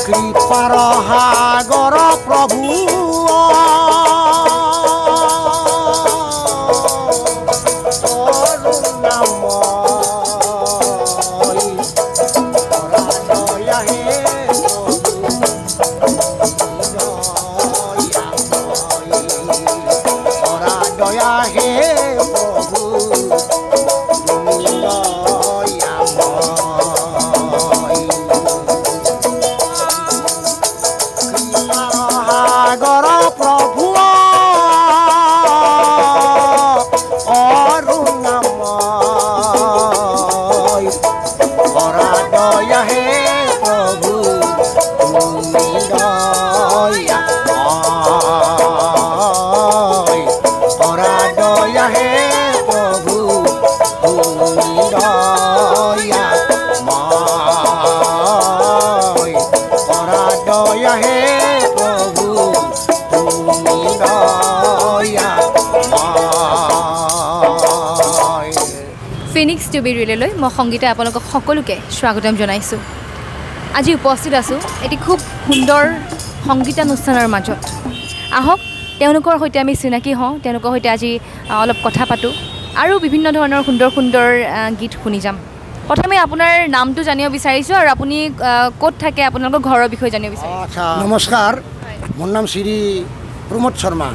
কৃপাৰ সাগৰ প্ৰভু Phoenix TV ৰিলেলৈ মই সংগীতা আপোনালোকক সকলোকে স্বাগতম জনাইছোঁ। আজি উপস্থিত আছোঁ এটি খুব সুন্দৰ সংগীতানুষ্ঠানৰ মাজত। আহক তেওঁলোকৰ সৈতে আমি চিনাকি হওঁ, তেওঁলোকৰ সৈতে আজি অলপ কথা পাতোঁ আৰু বিভিন্ন ধৰণৰ সুন্দৰ সুন্দৰ গীত শুনি যাম। প্ৰথমে আপোনাৰ নামটো জানিব বিচাৰিছোঁ আৰু আপুনি ক'ত থাকে, আপোনালোকৰ ঘৰৰ বিষয়ে জানিব বিচাৰিছোঁ। আচ্ছা, নমস্কাৰ, মোৰ নাম শ্ৰী প্ৰমোদ শৰ্মা।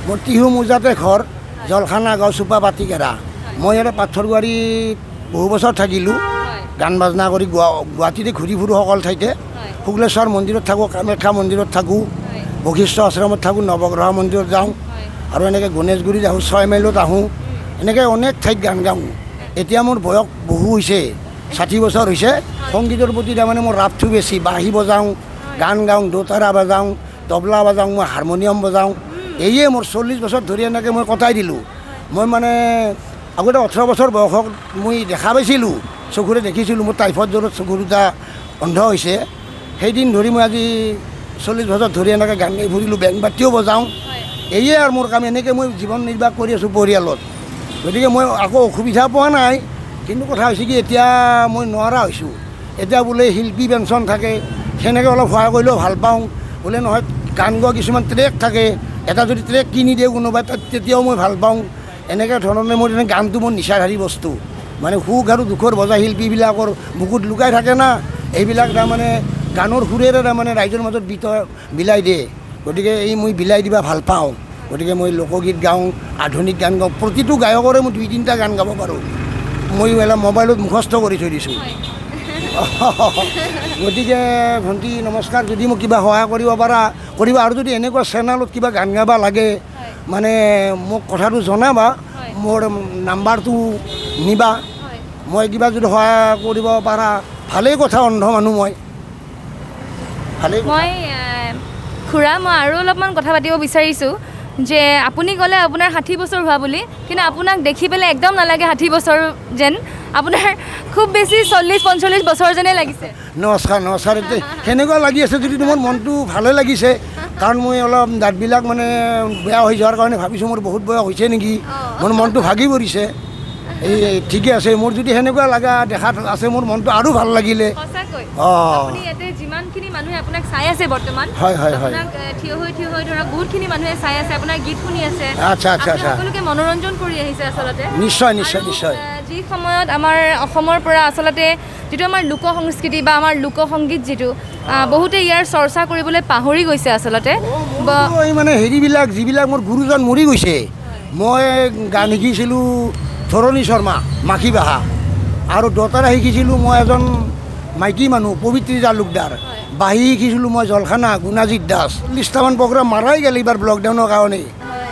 মোৰ টিহু মোজাতে ঘৰ, জলখানা গাঁও চুপা পাতিকেৰা। মই ইয়াতে পাথৰগুৱাৰীত বহু বছৰ থাকিলোঁ, গান বাজনা কৰি গুৱাহাটীতে ঘূৰি ফুৰোঁ সকলো ঠাইতে। শুক্লেশ্বৰ মন্দিৰত থাকোঁ, কামাখ্যা মন্দিৰত থাকোঁ, বশিষ্ঠ আশ্ৰমত থাকোঁ, নৱগ্ৰহ মন্দিৰত যাওঁ আৰু এনেকৈ গণেশগুৰিত আহোঁ, 6 মাইলত আহোঁ, এনেকৈ অনেক ঠাইত গান গাওঁ। এতিয়া মোৰ বয়স বহু হৈছে, 60 বছৰ হৈছে। সংগীতৰ প্ৰতি তাৰমানে মোৰ ৰাপটো বেছি। বাঁহী বজাওঁ, গান গাওঁ, দোতাৰা বজাওঁ, তবলা বজাওঁ, মই হাৰমনিয়াম বজাওঁ। এয়ে মোৰ 40 বছৰ ধৰি এনেকৈ মই কটাই দিলোঁ। মই মানে আগতে 18 বছৰ বয়সত মই দেখা পাইছিলোঁ, চকুৰে দেখিছিলোঁ মোৰ টাইফইড জ্বৰত চকু দুটা অন্ধ হৈছে। সেইদিন ধৰি মই আজি 40 বছৰ ধৰি এনেকৈ গান গাই ফুৰিলোঁ, বেং বাতিও বজাওঁ। এয়ে আৰু মোৰ কাম, এনেকৈ মই জীৱন নিৰ্বাহ কৰি আছোঁ পৰিয়ালত। গতিকে মই আকৌ অসুবিধা পোৱা নাই, কিন্তু কথা হৈছে কি এতিয়া মই নোৱাৰা হৈছোঁ। এতিয়া বোলে শিল্পী পেঞ্চন থাকে, সেনেকৈ অলপ সহায় কৰিলেও ভাল পাওঁ। বোলে নহয় গান গোৱা কিছুমান ট্ৰেক থাকে, এটা যদি ট্ৰেক কিনি দিয়ে কোনোবাই তেতিয়াও মই ভাল পাওঁ। এনেকৈ ধৰণে মোৰ গানটো মোৰ নিচাধাৰী বস্তু। মানে সুখ আৰু দুখৰ বজা শিল্পীবিলাকৰ বুকুত লুকাই থাকে না, এইবিলাক তাৰমানে গানৰ সুৰেৰে তাৰমানে ৰাইজৰ মাজত বিলাই দিয়ে। গতিকে এই মই বিলাই দিবা ভাল পাওঁ। গতিকে মই লোকগীত গাওঁ, আধুনিক গান গাওঁ। প্ৰতিটো গায়কৰে মই 2-3টা গান গাব পাৰোঁ। মই মোবাইলত মুখস্থ কৰি থৈ দিছোঁ। গতিকে ভণ্টি নমস্কাৰ, যদি মোক কিবা সহায় কৰিব পাৰা কৰিবা, আৰু যদি এনেকুৱা চেনেলত কিবা গান গাব লাগে মানে মোক কথাটো জনাবা, মোৰ নাম্বাৰটো নিবা। মই কিবা যদি সহায় কৰিব পাৰা ভালেই কথা, অন্ধ মানুহ মই ভালেই। মই খুৰা, মই আৰু অলপমান কথা পাতিব বিচাৰিছোঁ যে আপুনি ক'লে আপোনাৰ 60 বছৰ হোৱা বুলি, কিন্তু আপোনাক দেখি পেলাই একদম নালাগে 60 বছৰ যেন, আপোনাৰ খুব বেছি 40-45 বছৰ যেনে লাগিছে। নমস্কাৰ নমস্কাৰ, সেনেকুৱা লাগি আছে যদি মোৰ মনটো ভালে লাগিছে। কাৰণ মই অলপ দাঁতবিলাক মানে বেয়া হৈ যোৱাৰ কাৰণে ভাবিছোঁ মোৰ বহুত বয়স হৈছে নেকি, মোৰ মনটো ভাগি পৰিছে। এই ঠিকে আছে, মোৰ যদি সেনেকুৱা লগা দেখাত আছে মোৰ মনটো আৰু ভাল লাগিলে। আপুনি ইয়াতে যিমানখিনি মানুহে আপোনাক চাই আছে বৰ্তমান, হয় হয় হয়, আপোনাক থিয় হৈ ধৰক বহুতখিনি মানুহে চাই আছে, আপোনাৰ গীত শুনি আছে। আচ্ছা আচ্ছা আচ্ছা, সকলোকে মনোৰঞ্জন কৰি আহিছে আচলতে। নিশ্চয় নিশ্চয় নিশ্চয়। যি সময়ত আমাৰ অসমৰ পৰা আচলতে যিটো আমাৰ লোক সংস্কৃতি বা আমাৰ লোকসংগীত যিটো বহুতে ইয়াৰ চৰ্চা কৰিবলৈ পাহৰি গৈছে আচলতে। এই মানে হেৰিবিলাক যিবিলাক মোৰ গুৰুজন মৰি গৈছে, মই গান শিকিছিলোঁ ধৰণী শৰ্মা, মাখি বাহা, আৰু দোতাৰা শিকিছিলোঁ মই এজন মাইকী মানুহ পবিত্ৰী তালুকদাৰ। বাঁহী শিকিছিলোঁ মই জলখানা গুণাজিৎ দাস। 40টামান প্ৰগ্ৰাম মাৰাই গ'ল এইবাৰ লকডাউনৰ কাৰণে।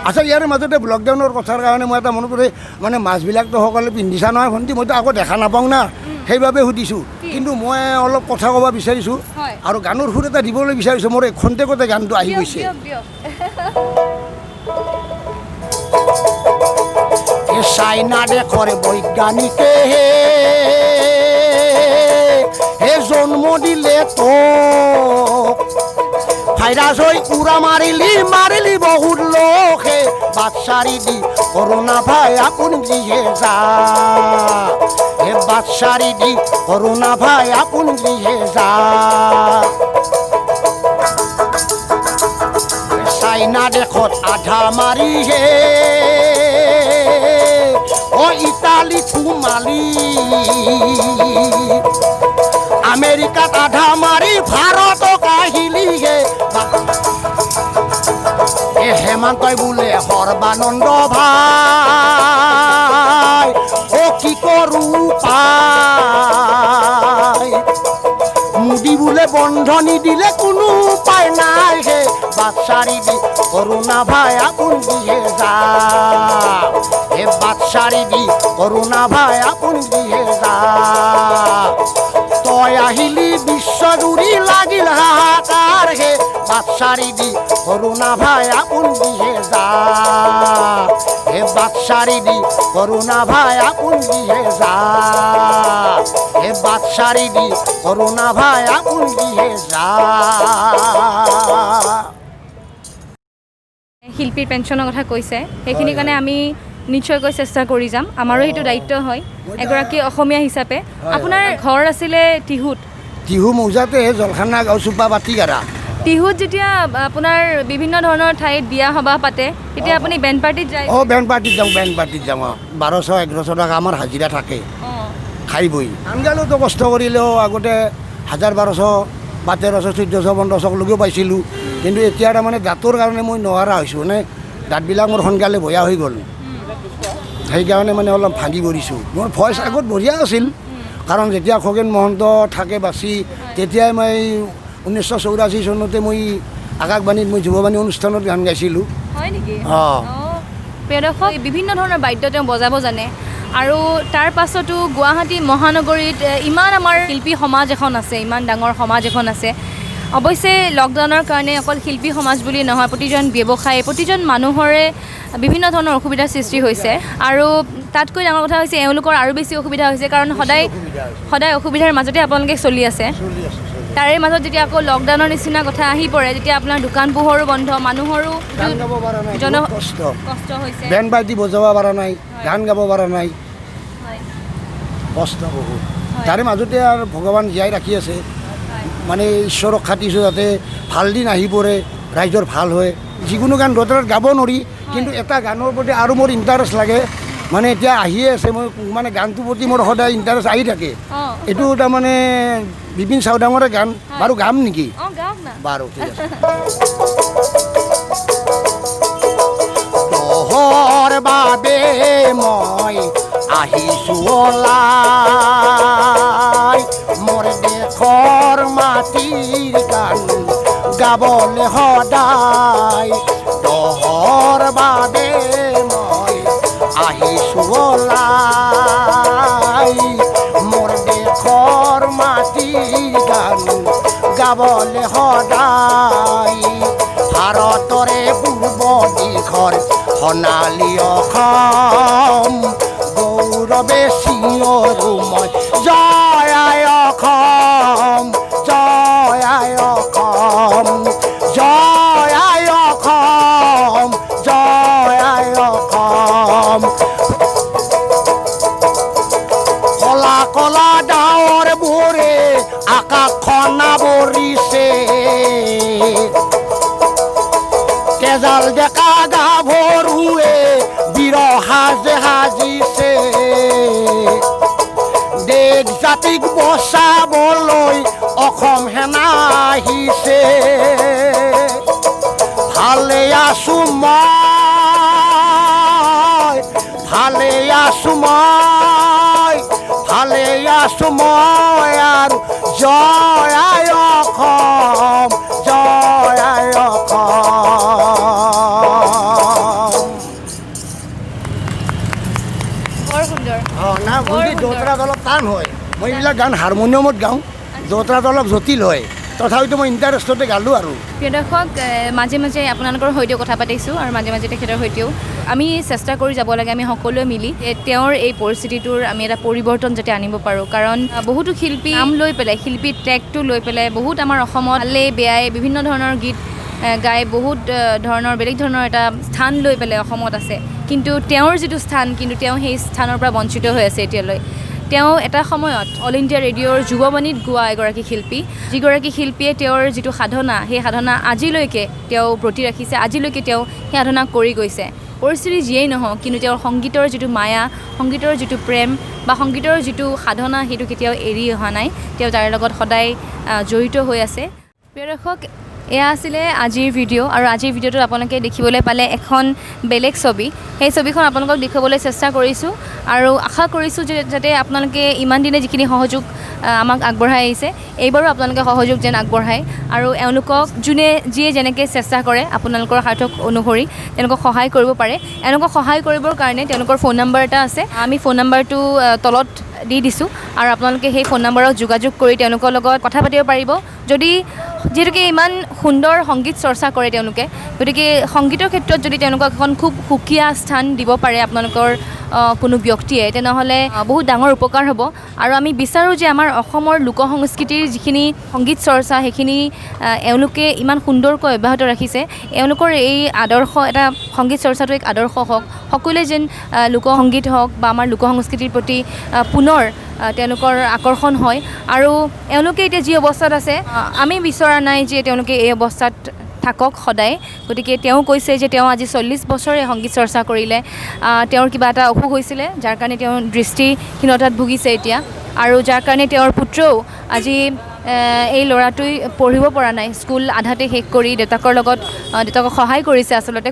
আচ্ছা, ইয়াৰ মাজতে লকডাউনৰ কথাৰ কাৰণে মই এটা মনত পৰে, মানে মাছবিলাকতো সকলোৱে পিন্ধিছা নহয় ভণ্টি, মইতো আকৌ দেখা নাপাওঁ না, সেইবাবে সুধিছোঁ। কিন্তু মই অলপ কথা ক'ব বিচাৰিছোঁ আৰু গানৰ সুৰ এটা দিবলৈ বিচাৰিছোঁ। মোৰ খন্তেকতে গানটো আহি গৈছে। চাইনা দেশৰ বৈজ্ঞানিকে হে জন্ম দিলে তো ভাইৰাছ হৈ উৰা মাৰিলি বহুত লোকে বাচ্চাৰি দি কৰোনা ভাই আপন গৃহে যা, হে বাচ্চাৰি দি কৰোনা ভাই আপন গৃহে যা। চাইনা দেশত আধা মাৰিহে ইটালী সোমালি আমেৰিকাত আধা মাৰি ভাৰতক আহিলিহে হেমন্তই বোলে সৰ্বানন্দ ভাই কি কৰো পাই মোদী বোলে বন্ধ নিদিলে কোনো উপায় নাই হে বাচ্চাৰি দি কৰোণা ভাই আপোন দিহে যা হে বাচ্চাৰি দি কৰোণা ভাই আপোন দিহে যা তই আহিলি বিশ্বজুৰি লাগিল হাহাকাৰ হে বাচ্চাৰি দি কৰোণা ভাই আপোন দিহে যা হে বাচ্চাৰি দি কৰোণা ভাই আপোন দিহে যা হে বাচ্চাৰি দি কৰোণা ভাই আপোন দিহে যা শিল্পীৰ পেঞ্চনৰ কথা কৈছে সেইখিনি কাৰণে আমি নিশ্চয়কৈ চেষ্টা কৰি যাম আমাৰো সেইটো দায়িত্ব হয় এগৰাকী অসমীয়া হিচাপে আপোনাৰ ঘৰ আছিলে টিহুত টিহু মৌজাতে জলখানা গাঁওচোপা বাতিগাৰা টিহুত যেতিয়া আপোনাৰ বিভিন্ন ধৰণৰ ঠাইত বিয়া সবাহ পাতে তেতিয়া আপুনি বেণ্ড পাৰ্টিত যায় বেণ্ড পাৰ্টিত যাওঁ 1200-1100 টকা আমাৰ হাজিৰা থাকে খাই বই আনগালেওতো কষ্ট কৰিলেও আগতে 1000-1200 বা 1300-1400-1500 পাইছিলোঁ কিন্তু এতিয়া তাৰমানে দাঁতৰ কাৰণে মই নোৱাৰা হৈছোঁ মানে দাঁতবিলাক মোৰ সোনকালে বয়া হৈ গ'ল সেইকাৰণে মানে অলপ ভাগি পৰিছোঁ মোৰ ভইচ আগত বঢ়িয়া আছিল কাৰণ যেতিয়া খগেন মহন্ত থাকে বাচি তেতিয়াই মই 1984 চনতে মই আকাশবাণীত মই যুৱবাণী অনুষ্ঠানত গান গাইছিলোঁ হয় নেকি প্ৰিয় দৰ্শক বিভিন্ন ধৰণৰ বাদ্য তেওঁ বজাব জানে আৰু তাৰ পাছতো গুৱাহাটী মহানগৰীত ইমান আমাৰ শিল্পী সমাজ এখন আছে ইমান ডাঙৰ সমাজ এখন আছে অৱশ্যে লকডাউনৰ কাৰণে অকল শিল্পী সমাজ বুলি নহয় প্ৰতিজন ব্যৱসায়ী প্ৰতিজন মানুহৰে বিভিন্ন ধৰণৰ অসুবিধাৰ সৃষ্টি হৈছে আৰু তাতকৈ ডাঙৰ কথা হৈছে এওঁলোকৰ আৰু বেছি অসুবিধা হৈছে কাৰণ সদায় অসুবিধাৰ মাজতে আপোনালোকে চলি আছে তাৰে মাজত যেতিয়া আকৌ লকডাউনৰ নিচিনা কথা আহি পৰে তেতিয়া আপোনাৰ দোকান পোহৰো বন্ধ মানুহৰো কষ্ট হৈছে বেণ্ড পাৰ্টি বজাব পৰা নাই গান গাব পৰা নাই কষ্ট বহুত তাৰে মাজতে আৰু ভগৱান জীয়াই ৰাখি আছে মানে ঈশ্বৰক খাটিছোঁ যাতে ভাল দিন আহি পৰে ৰাইজৰ ভাল হয় যিকোনো গান দোতাৰত গাব নোৱাৰি কিন্তু এটা গানৰ প্ৰতি আৰু মোৰ ইণ্টাৰেষ্ট লাগে মানে এতিয়া আহিয়ে আছে মই মানে গানটোৰ প্ৰতি মোৰ সদায় ইণ্টাৰেষ্ট আহি থাকে এইটো তাৰমানে বিপিন চাওদাঙৰে গান বাৰু গাম নেকি বাৰু ঠিক আছে তহৰ বাবে মই আহিছোঁ ওলাই মোৰ দেশৰ মাটিৰ গান গাবলৈ সদায় তহৰ বাবে মই আহিছোঁ ওলাই মোৰ দেশৰ মাটিৰ গান গাবলৈ সদায় ভাৰতৰে পূৰ্ব দিশৰ সোণালী অসম গৌৰৱে চিঞৰো মই জয় আই অসম জয় আই অসম জয় আই অসম জয় আই অসম কলা কলা ডাৱৰবোৰে আকাশখন আৱৰিছে তেজাল ডেকা গাভৰুৱে বীৰ সাজে সাজিছে দেশ জাতিক বচাবলৈ অসম সেনা আহিছে ভালে আছোঁ মই ভালে আছোঁ মই ভালে আছোঁ মই আৰু জয় আই অসম জয় আই অসম বৰ সুন্দৰ না ভণ্টি দোতৰাত অলপ টান হয় মই এইবিলাক গান হাৰমনিয়ামত গাওঁ দোতৰাত অলপ জটিল হয় তথাপিতো মই ইণ্টাৰেষ্টতে গালোঁ আৰু প্ৰিয় দৰ্শক মাজে মাজে আপোনালোকৰ সৈতেও কথা পাতিছোঁ আৰু মাজে মাজে তেখেতৰ সৈতেও আমি চেষ্টা কৰি যাব লাগে আমি সকলোৱে মিলি তেওঁৰ এই পৰিস্থিতিটোৰ আমি এটা পৰিৱৰ্তন যাতে আনিব পাৰোঁ কাৰণ বহুতো শিল্পী নাম লৈ পেলাই শিল্পীৰ ট্ৰেকটো লৈ পেলাই বহুত আমাৰ অসমত ভালেই বেয়াই বিভিন্ন ধৰণৰ গীত গাই বহুত ধৰণৰ বেলেগ ধৰণৰ এটা স্থান লৈ পেলাই অসমত আছে কিন্তু তেওঁৰ যিটো স্থান কিন্তু তেওঁ সেই স্থানৰ পৰা বঞ্চিত হৈ আছে এতিয়ালৈ তেওঁ এটা সময়ত অল ইণ্ডিয়া ৰেডিঅ'ৰ যুৱবাণীত গোৱা এগৰাকী শিল্পী, যিগৰাকী শিল্পীয়ে তেওঁৰ যিটো সাধনা, সেই সাধনা আজিলৈকে তেওঁ ব্ৰতি ৰাখিছে, আজিলৈকে তেওঁ সেই সাধনা কৰি গৈছে। পৰিস্থিতি যিয়েই নহওক, কিন্তু তেওঁৰ সংগীতৰ যিটো মায়া, সংগীতৰ যিটো প্ৰেম বা সংগীতৰ যিটো সাধনা, সেইটো কেতিয়াও এৰি অহা নাই। তেওঁ তাৰ লগত সদায় জড়িত হৈ আছে। প্ৰিয় দৰ্শক, এয়া আছিলে আজিৰ ভিডিঅ', আৰু আজিৰ ভিডিঅ'টোত আপোনালোকে দেখিবলৈ পালে এখন বেলেগ ছবি। সেই ছবিখন আপোনালোকক দেখুৱাবলৈ চেষ্টা কৰিছোঁ, আৰু আশা কৰিছোঁ যে যাতে আপোনালোকে ইমান দিনে যিখিনি সহযোগ আমাক আগবঢ়াই আহিছে, এইবাৰো আপোনালোকে সহযোগ যেন আগবঢ়ায়, আৰু এওঁলোকক যিয়ে যেনেকৈ চেষ্টা কৰে আপোনালোকৰ সাৰ্থক অনুসৰি তেওঁলোকক সহায় কৰিব পাৰে। এওঁলোকক সহায় কৰিবৰ কাৰণে তেওঁলোকৰ ফোন নম্বৰ এটা আছে, আমি ফোন নম্বৰটো তলত দি দিছোঁ, আৰু আপোনালোকে সেই ফোন নম্বৰত যোগাযোগ কৰি তেওঁলোকৰ লগত কথা পাতিব পাৰিব। যিহেতুকে ইমান সুন্দৰ সংগীত চৰ্চা কৰে তেওঁলোকে, গতিকে সংগীতৰ ক্ষেত্ৰত যদি তেওঁলোকক এখন খুব সুকীয়া স্থান দিব পাৰে আপোনালোকৰ কোনো ব্যক্তিয়ে, তেনেহ'লে বহুত ডাঙৰ উপকাৰ হ'ব। আৰু আমি বিচাৰোঁ যে আমাৰ অসমৰ লোকসংস্কৃতিৰ যিখিনি সংগীত চৰ্চা, সেইখিনি এওঁলোকে ইমান সুন্দৰকৈ অব্যাহত ৰাখিছে। এওঁলোকৰ এই আদৰ্শ, এটা সংগীত চৰ্চাটো এক আদৰ্শ হওক, সকলোৱে যেন লোকসংগীত হওক বা আমাৰ লোকসংস্কৃতিৰ প্ৰতি পুনৰ তেওঁলোকৰ আকৰ্ষণ হয়। আৰু এওঁলোকে এতিয়া যি অৱস্থাত আছে, আমি বিচৰা নাই যে তেওঁলোকে এই অৱস্থাত থাকক সদায়। গতিকে তেওঁ কৈছে যে তেওঁ আজি 40 বছৰে সংগীত চৰ্চা কৰিলে। তেওঁৰ কিবা এটা অসুখ হৈছিলে, যাৰ কাৰণে তেওঁ দৃষ্টিহীনতাত ভুগিছে এতিয়া, আৰু যাৰ কাৰণে তেওঁৰ পুত্ৰও আজি এই ল'ৰাটোৱে পঢ়িব পৰা নাই, স্কুল আধাতে শেষ কৰি দেউতাকক সহায় কৰিছে আচলতে।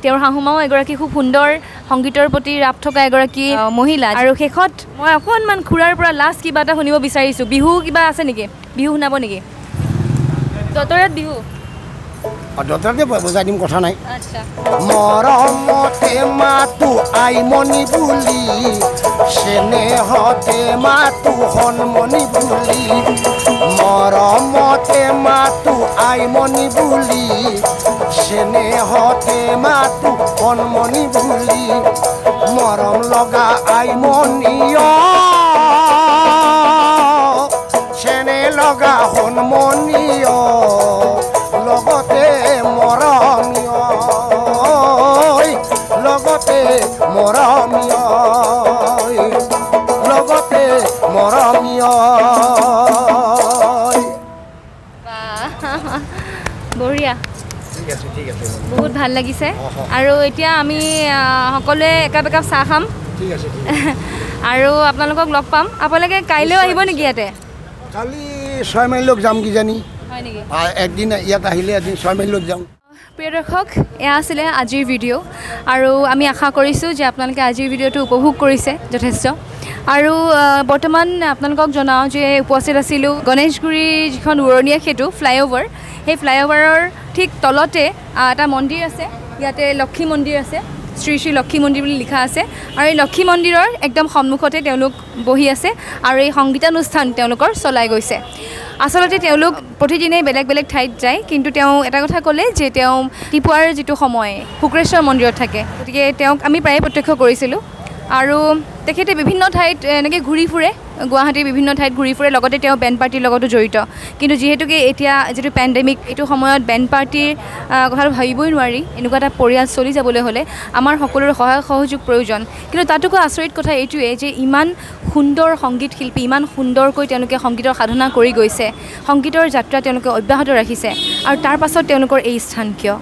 তেওঁৰ শাহুমাও এগৰাকী খুব সুন্দৰ সংগীতৰ প্ৰতি ৰাপ থকা এগৰাকী মহিলা। আৰু শেষত মই অকণমান খুৰাৰ পৰা লাষ্ট কিবা এটা শুনিব বিচাৰিছোঁ। বিহু কিবা আছে নেকি? বিহু শুনাব নেকি? দতৰাত বিহু দতৰাতে বজাই দিম, কথা নাই। আচ্ছা। মৰমতে মাতো আইমণি বুলি, চেনেহতে মাতো সন্মণি বুলি, মৰমতে মাতো আইমণি বুলি, চেনেহতে মাতো সন্মণি বুলি, মৰম লগা আইমণিয়, চেনে লগা সন্মণিয়, লগতে মৰমীয়, লগতে মৰমীয়, লগতে মৰমীয়। বঢ়িয়া, ঠিক আছে, ঠিক আছে, বহুত ভাল লাগিছে। আৰু এতিয়া আমি সকলোৱে একাপ একাপ চাহ খাম, ঠিক আছে। আৰু আপোনালোকক লগ পাম। আপোনালোকে কাইলৈও আহিব নেকি ইয়াতে? কালি 6 মাইলত যাম কিজানি। হয় নেকি? একদিন ইয়াত আহিলে এদিন 6 মাইলত যাম। প্ৰিয় দৰ্শক, এয়া আছিলে আজিৰ ভিডিঅ', আৰু আমি আশা কৰিছোঁ যে আপোনালোকে আজিৰ ভিডিঅ'টো উপভোগ কৰিছে যথেষ্ট। আৰু বৰ্তমান আপোনালোকক জনাওঁ যে উপস্থিত আছিলোঁ গণেশগুৰিৰ যিখন উৰণীয়া সেতু ফ্লাইঅভাৰ, সেই ফ্লাইঅভাৰৰ ঠিক তলতে এটা মন্দিৰ আছে। ইয়াতে লক্ষী মন্দিৰ আছে, শ্ৰী শ্ৰী লক্ষী মন্দিৰ বুলি লিখা আছে, আৰু এই লক্ষী মন্দিৰৰ একদম সন্মুখতে তেওঁলোক বহি আছে, আৰু এই সংগীতানুষ্ঠান তেওঁলোকৰ চলাই গৈছে। আচলতে তেওঁলোক প্ৰতিদিনেই বেলেগ বেলেগ ঠাইত যায়, কিন্তু তেওঁ এটা কথা ক'লে যে তেওঁ ৰাতিপুৱাৰ যিটো সময় শুক্ৰেশ্বৰ মন্দিৰত থাকে, গতিকে তেওঁক আমি প্ৰায়ে প্ৰত্যক্ষ কৰিছিলোঁ। আৰু তেখেতে বিভিন্ন ঠাইত এনেকৈ ঘূৰি ফুৰে, গুৱাহাটীৰ বিভিন্ন ঠাইত ঘূৰি ফুৰে, লগতে তেওঁ বেণ্ড পাৰ্টিৰ লগতো জড়িত। কিন্তু যিহেতুকে এতিয়া যিটো পেণ্ডেমিক, এইটো সময়ত বেণ্ড পাৰ্টিৰ কথাটো ভাবিবই নোৱাৰি। এনেকুৱা এটা পৰিয়াল চলি যাবলৈ হ'লে আমাৰ সকলোৰে সহায় সহযোগ প্ৰয়োজন। কিন্তু তাতোকৈ আচৰিত কথা এইটোৱে যে ইমান সুন্দৰ সংগীত শিল্পী, ইমান সুন্দৰকৈ তেওঁলোকে সংগীতৰ সাধনা কৰি গৈছে, সংগীতৰ যাত্ৰা তেওঁলোকে অব্যাহত ৰাখিছে, আৰু তাৰ পাছত তেওঁলোকৰ এই স্থান কিয়?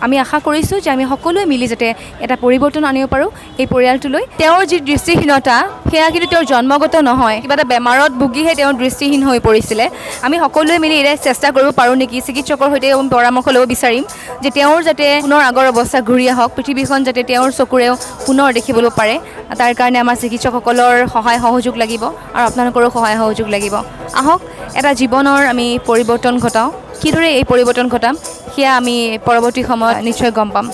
আমি আশা কৰিছোঁ যে আমি সকলোৱে মিলি যাতে এটা পৰিৱৰ্তন আনিব পাৰোঁ এই পৰিয়ালটোলৈ। তেওঁৰ যি দৃষ্টিহীনতা, সেয়া কিন্তু তেওঁৰ জন্মগত নহয়, কিবা এটা বেমাৰত ভুগিহে তেওঁ দৃষ্টিহীন হৈ পৰিছিলে। আমি সকলোৱে মিলি এতিয়া চেষ্টা কৰিব পাৰোঁ নেকি, চিকিৎসকৰ সৈতে পৰামৰ্শ ল'ব বিচাৰিম যে তেওঁৰ যাতে পুনৰ আগৰ অৱস্থা ঘূৰি আহক, পৃথিৱীখন যাতে তেওঁৰ চকুৰেও পুনৰ দেখিবলৈ পাৰে। তাৰ কাৰণে আমাৰ চিকিৎসকসকলৰ সহায় সহযোগ লাগিব, আৰু আপোনালোকৰো সহায় সহযোগ লাগিব। আহক এটা জীৱনৰ আমি পৰিৱৰ্তন ঘটাওঁ। কিদৰে এই পৰিৱৰ্তন ঘটাম সেয়া আমি পৰৱৰ্তী সময়ত নিশ্চয় গম পাম।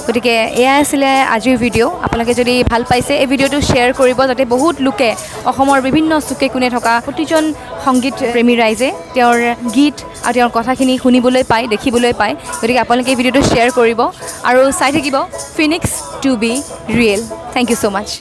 গতিকে এয়াই আছিলে আজিৰ ভিডিঅ'। আপোনালোকে যদি ভাল পাইছে এই ভিডিঅ'টো শ্বেয়াৰ কৰিব, যাতে বহুত লোকে, অসমৰ বিভিন্ন চুকে কোণে থকা প্ৰতিজন সংগীত প্ৰেমী ৰাইজে তেওঁৰ গীত আৰু তেওঁৰ কথাখিনি শুনিবলৈ পায়, দেখিবলৈ পায়। গতিকে আপোনালোকে এই ভিডিঅ'টো শ্বেয়াৰ কৰিব আৰু চাই থাকিব ফিনিক্স to be real. Thank you so' much.